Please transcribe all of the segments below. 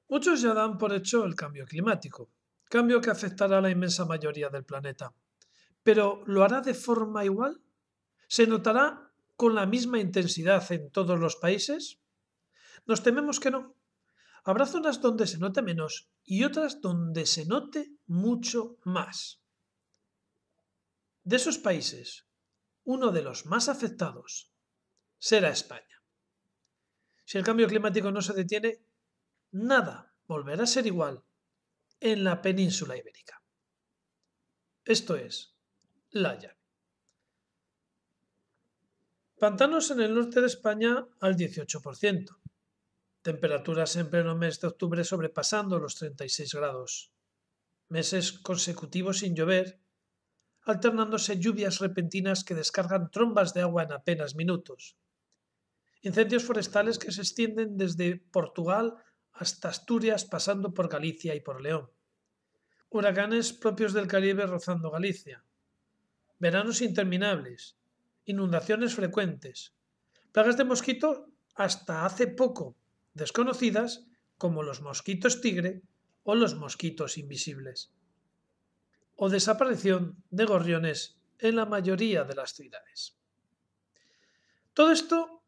Muchos ya dan por hecho el cambio climático, cambio que afectará a la inmensa mayoría del planeta. Pero ¿lo hará de forma igual? ¿Se notará con la misma intensidad en todos los países? Nos tememos que no. Habrá zonas donde se note menos y otras donde se note mucho más. De esos países, uno de los más afectados será España. Si el cambio climático no se detiene, nada volverá a ser igual en la península ibérica. Esto es, la llave. Pantanos en el norte de España al 18%. Temperaturas en pleno mes de octubre sobrepasando los 36 grados. Meses consecutivos sin llover, alternándose lluvias repentinas que descargan trombas de agua en apenas minutos. Incendios forestales que se extienden desde Portugal hasta Asturias pasando por Galicia y por León. Huracanes propios del Caribe rozando Galicia. Veranos interminables. Inundaciones frecuentes. Plagas de mosquito hasta hace poco desconocidas como los mosquitos tigre o los mosquitos invisibles. O desaparición de gorriones en la mayoría de las ciudades. Todo esto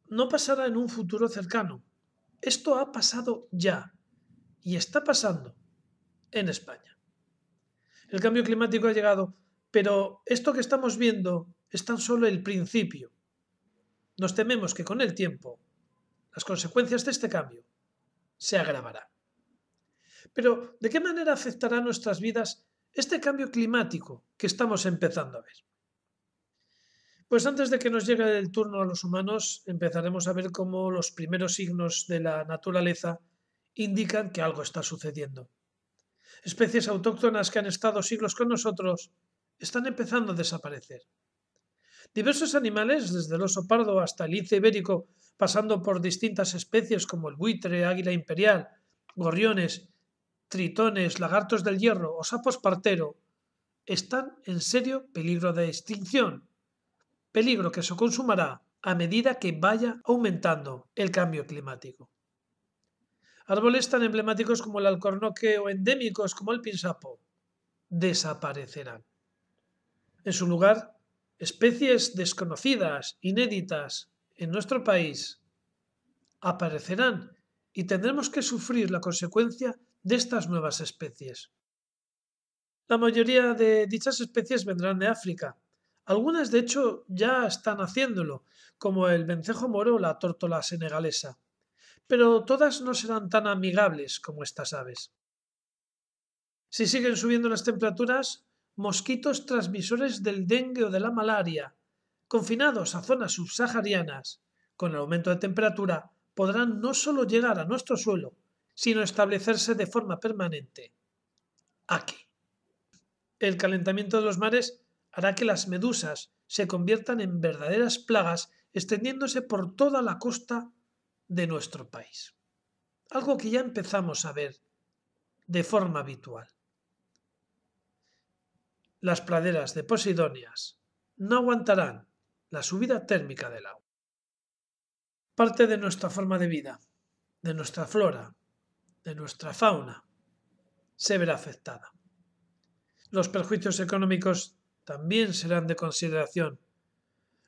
no pasará en un futuro cercano. Esto ha pasado ya y está pasando en España. El cambio climático ha llegado, pero esto que estamos viendo es tan solo el principio. Nos tememos que con el tiempo las consecuencias de este cambio se agravarán. Pero, ¿de qué manera afectará nuestras vidas este cambio climático que estamos empezando a ver? Pues antes de que nos llegue el turno a los humanos, empezaremos a ver cómo los primeros signos de la naturaleza indican que algo está sucediendo. Especies autóctonas que han estado siglos con nosotros están empezando a desaparecer. Diversos animales, desde el oso pardo hasta el lince ibérico, pasando por distintas especies como el buitre, águila imperial, gorriones, tritones, lagartos del hierro o sapos partero, están en serio peligro de extinción, peligro que se consumará a medida que vaya aumentando el cambio climático. Árboles tan emblemáticos como el alcornoque o endémicos como el pinsapo desaparecerán. En su lugar, especies desconocidas, inéditas en nuestro país, aparecerán y tendremos que sufrir la consecuencia de estas nuevas especies. La mayoría de dichas especies vendrán de África. Algunas, de hecho, ya están haciéndolo, como el vencejo moro o la tórtola senegalesa. Pero todas no serán tan amigables como estas aves. Si siguen subiendo las temperaturas, mosquitos transmisores del dengue o de la malaria, confinados a zonas subsaharianas, con el aumento de temperatura, podrán no solo llegar a nuestro suelo, sino establecerse de forma permanente aquí. El calentamiento de los mares hará que las medusas se conviertan en verdaderas plagas, extendiéndose por toda la costa de nuestro país. Algo que ya empezamos a ver de forma habitual. Las praderas de Posidonias no aguantarán la subida térmica del agua. Parte de nuestra forma de vida, de nuestra flora, de nuestra fauna, se verá afectada. Los perjuicios económicos también serán de consideración.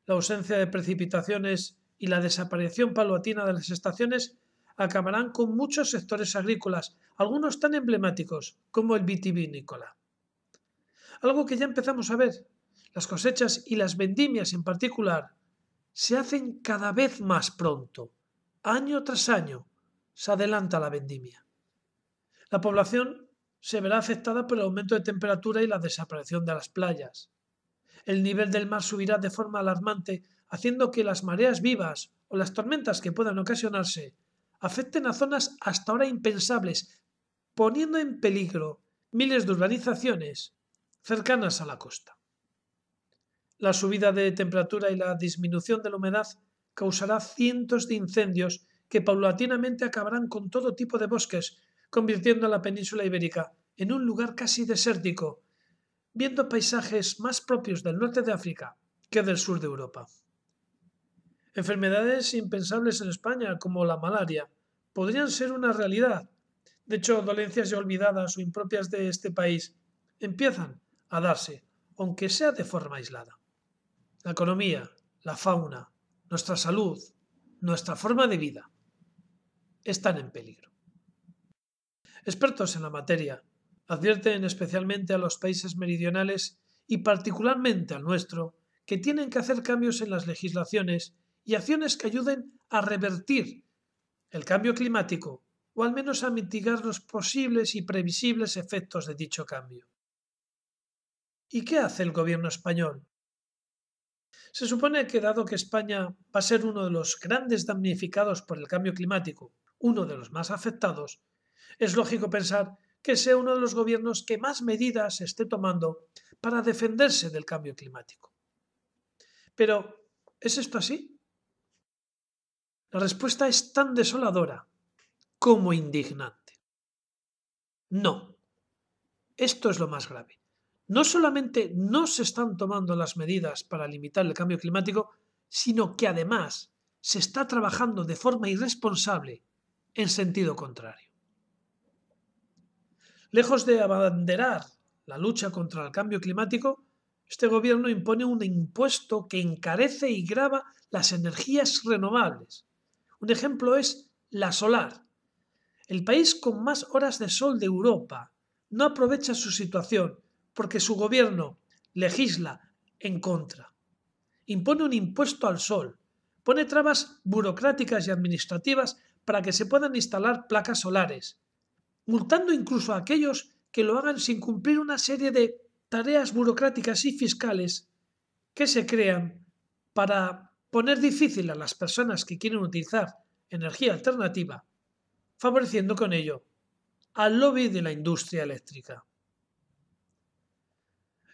La ausencia de precipitaciones y la desaparición paulatina de las estaciones acabarán con muchos sectores agrícolas, algunos tan emblemáticos como el vitivinícola. Algo que ya empezamos a ver. Las cosechas y las vendimias en particular se hacen cada vez más pronto. Año tras año se adelanta la vendimia. La población se verá afectada por el aumento de temperatura y la desaparición de las playas. El nivel del mar subirá de forma alarmante, haciendo que las mareas vivas o las tormentas que puedan ocasionarse afecten a zonas hasta ahora impensables, poniendo en peligro miles de urbanizaciones cercanas a la costa. La subida de temperatura y la disminución de la humedad causará cientos de incendios que paulatinamente acabarán con todo tipo de bosques, convirtiendo a la península ibérica en un lugar casi desértico, viendo paisajes más propios del norte de África que del sur de Europa. Enfermedades impensables en España, como la malaria, podrían ser una realidad De hecho, dolencias ya olvidadas o impropias de este país empiezan a darse, aunque sea de forma aislada. La economía, la fauna, nuestra salud, nuestra forma de vida están en peligro. Expertos en la materia advierten especialmente a los países meridionales y particularmente al nuestro que tienen que hacer cambios en las legislaciones y acciones que ayuden a revertir el cambio climático o al menos a mitigar los posibles y previsibles efectos de dicho cambio. ¿Y qué hace el gobierno español? Se supone que dado que España va a ser uno de los grandes damnificados por el cambio climático, uno de los más afectados, es lógico pensar que sea uno de los gobiernos que más medidas esté tomando para defenderse del cambio climático. Pero, ¿es esto así? La respuesta es tan desoladora como indignante. No, esto es lo más grave. No solamente no se están tomando las medidas para limitar el cambio climático, sino que además se está trabajando de forma irresponsable en sentido contrario. Lejos de abanderar la lucha contra el cambio climático, este gobierno impone un impuesto que encarece y grava las energías renovables. Un ejemplo es la solar. El país con más horas de sol de Europa no aprovecha su situación porque su gobierno legisla en contra. Impone un impuesto al sol, pone trabas burocráticas y administrativas para que se puedan instalar placas solares, multando incluso a aquellos que lo hagan sin cumplir una serie de tareas burocráticas y fiscales que se crean para poner difícil a las personas que quieren utilizar energía alternativa, favoreciendo con ello al lobby de la industria eléctrica.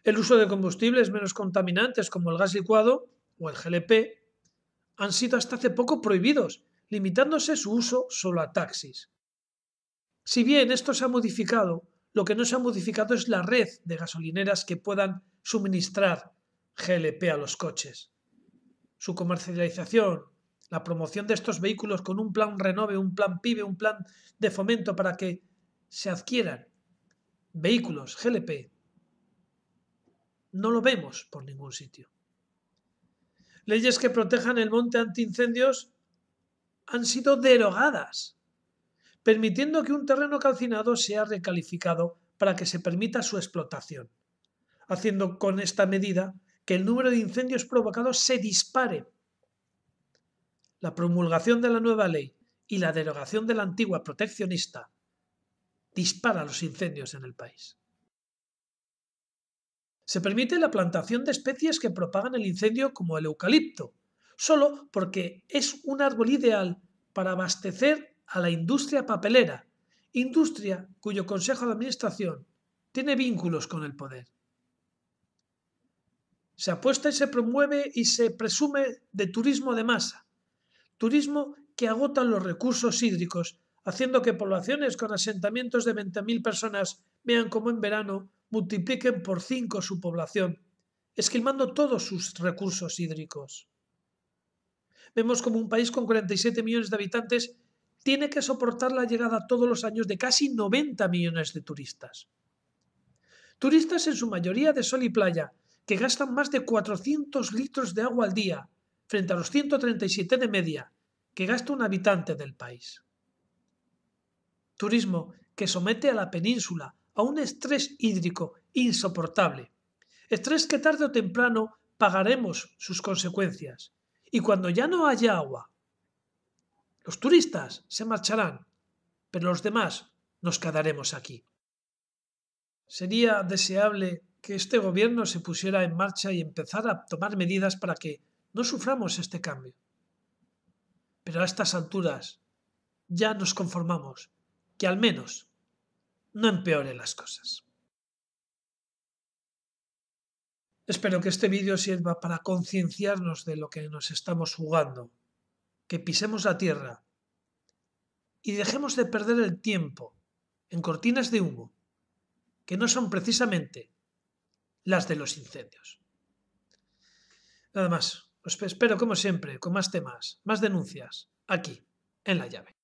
El uso de combustibles menos contaminantes como el gas licuado o el GLP han sido hasta hace poco prohibidos, limitándose su uso solo a taxis. Si bien esto se ha modificado, lo que no se ha modificado es la red de gasolineras que puedan suministrar GLP a los coches. Su comercialización, la promoción de estos vehículos con un plan Renove, un plan PIBE, un plan de fomento para que se adquieran vehículos GLP, no lo vemos por ningún sitio. Leyes que protejan el monte antiincendios han sido derogadas, permitiendo que un terreno calcinado sea recalificado para que se permita su explotación, haciendo con esta medida que el número de incendios provocados se dispare. La promulgación de la nueva ley y la derogación de la antigua proteccionista dispara los incendios en el país. Se permite la plantación de especies que propagan el incendio como el eucalipto, solo porque es un árbol ideal para abastecer a la industria papelera, industria cuyo consejo de administración tiene vínculos con el poder. Se apuesta y se promueve y se presume de turismo de masa, turismo que agota los recursos hídricos, haciendo que poblaciones con asentamientos de 20.000 personas vean cómo en verano multipliquen por 5 su población, esquilmando todos sus recursos hídricos. Vemos como un país con 47 millones de habitantes tiene que soportar la llegada todos los años de casi 90 millones de turistas. Turistas en su mayoría de sol y playa, que gastan más de 400 litros de agua al día, frente a los 137 de media que gasta un habitante del país. Turismo que somete a la península a un estrés hídrico insoportable. Estrés que tarde o temprano pagaremos sus consecuencias. Y cuando ya no haya agua, los turistas se marcharán, pero los demás nos quedaremos aquí. Sería deseable que este gobierno se pusiera en marcha y empezara a tomar medidas para que no suframos este cambio. Pero a estas alturas ya nos conformamos que al menos no empeore las cosas. Espero que este vídeo sirva para concienciarnos de lo que nos estamos jugando, que pisemos la tierra y dejemos de perder el tiempo en cortinas de humo, que no son precisamente las de los incendios. Nada más, os espero como siempre, con más temas, más denuncias, aquí, en La Llave.